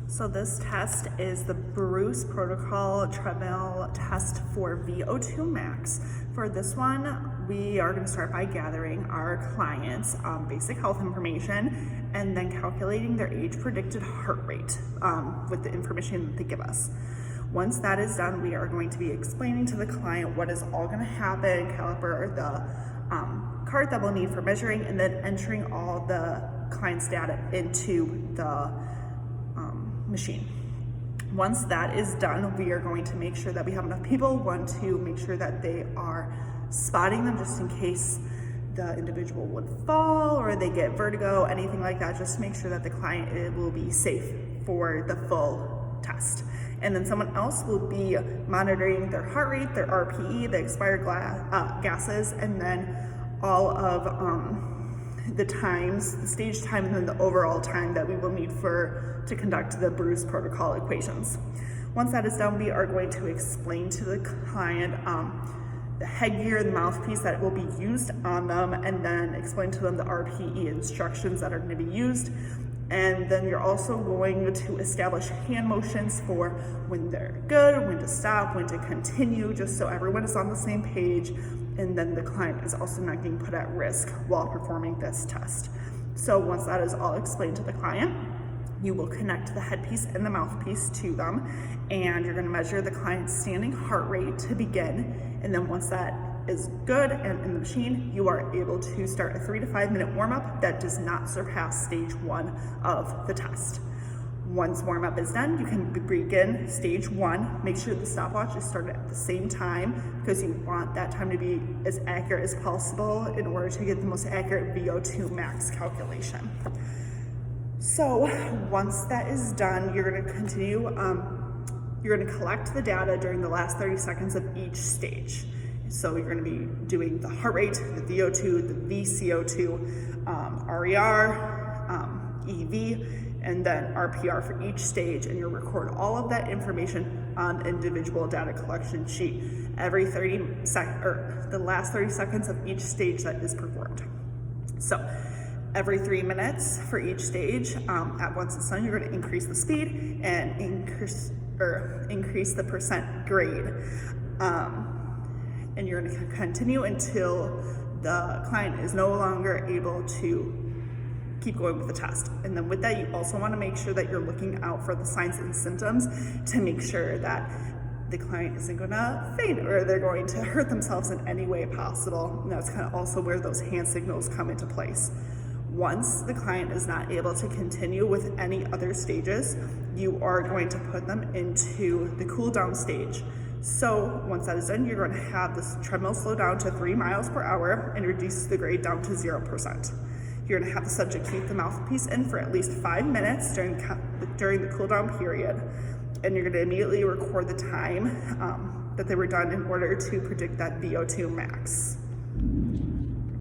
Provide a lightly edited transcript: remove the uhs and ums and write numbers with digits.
So this test is the Bruce Protocol treadmill test for VO2 max. For this one, we are going to start by gathering our clients' basic health information and then calculating their age predicted heart rate with the information that they give us. Once that is done, we are going to be explaining to the client what is all going to happen, caliper the cart that we'll need for measuring, and then entering all the client's data into the machine. Once that is done, we are going to make sure that we have enough people, one, to make sure that they are spotting them just in case the individual would fall or they get vertigo, anything like that, just to make sure that the client will be safe for the full test. And then someone else will be monitoring their heart rate, their RPE, the expired gases, and then all of the times, the stage time, and then the overall time that we will need to conduct the Bruce protocol equations. Once that is done, we are going to explain to the client the headgear and the mouthpiece that will be used on them, and then explain to them the RPE instructions that are going to be used. And then you're also going to establish hand motions for when they're good, when to stop, when to continue, just so everyone is on the same page. And then the client is also not getting put at risk while performing this test. So once that is all explained to the client, you will connect the headpiece and the mouthpiece to them, and you're going to measure the client's standing heart rate to begin. And then once that is good and in the machine, you are able to start a 3 to 5 minute warm-up that does not surpass stage 1 of the test. Once warm-up is done, you can begin stage 1. Make sure the stopwatch is started at the same time, because you want that time to be as accurate as possible in order to get the most accurate VO2 max calculation. So once that is done, you're going to continue, you're going to collect the data during the last 30 seconds of each stage. So you're going to be doing the heart rate, the VO2, the VCO2, RER, EV, and then RPR for each stage, and you'll record all of that information on the individual data collection sheet every the last 30 seconds of each stage that is performed. So every 3 minutes for each stage, at once it's done, you're going to increase the speed and increase the percent grade. And you're going to continue until the client is no longer able to keep going with the test. And then with that, you also want to make sure that you're looking out for the signs and symptoms to make sure that the client isn't going to faint or they're going to hurt themselves in any way possible. And that's kind of also where those hand signals come into place. Once the client is not able to continue with any other stages, you are going to put them into the cool down stage. So once that is done, you're going to have this treadmill slow down to 3 miles per hour and reduce the grade down to 0%. You're going to have the subject keep the mouthpiece in for at least 5 minutes during the cool down period, and you're going to immediately record the time that they were done in order to predict that VO2 max.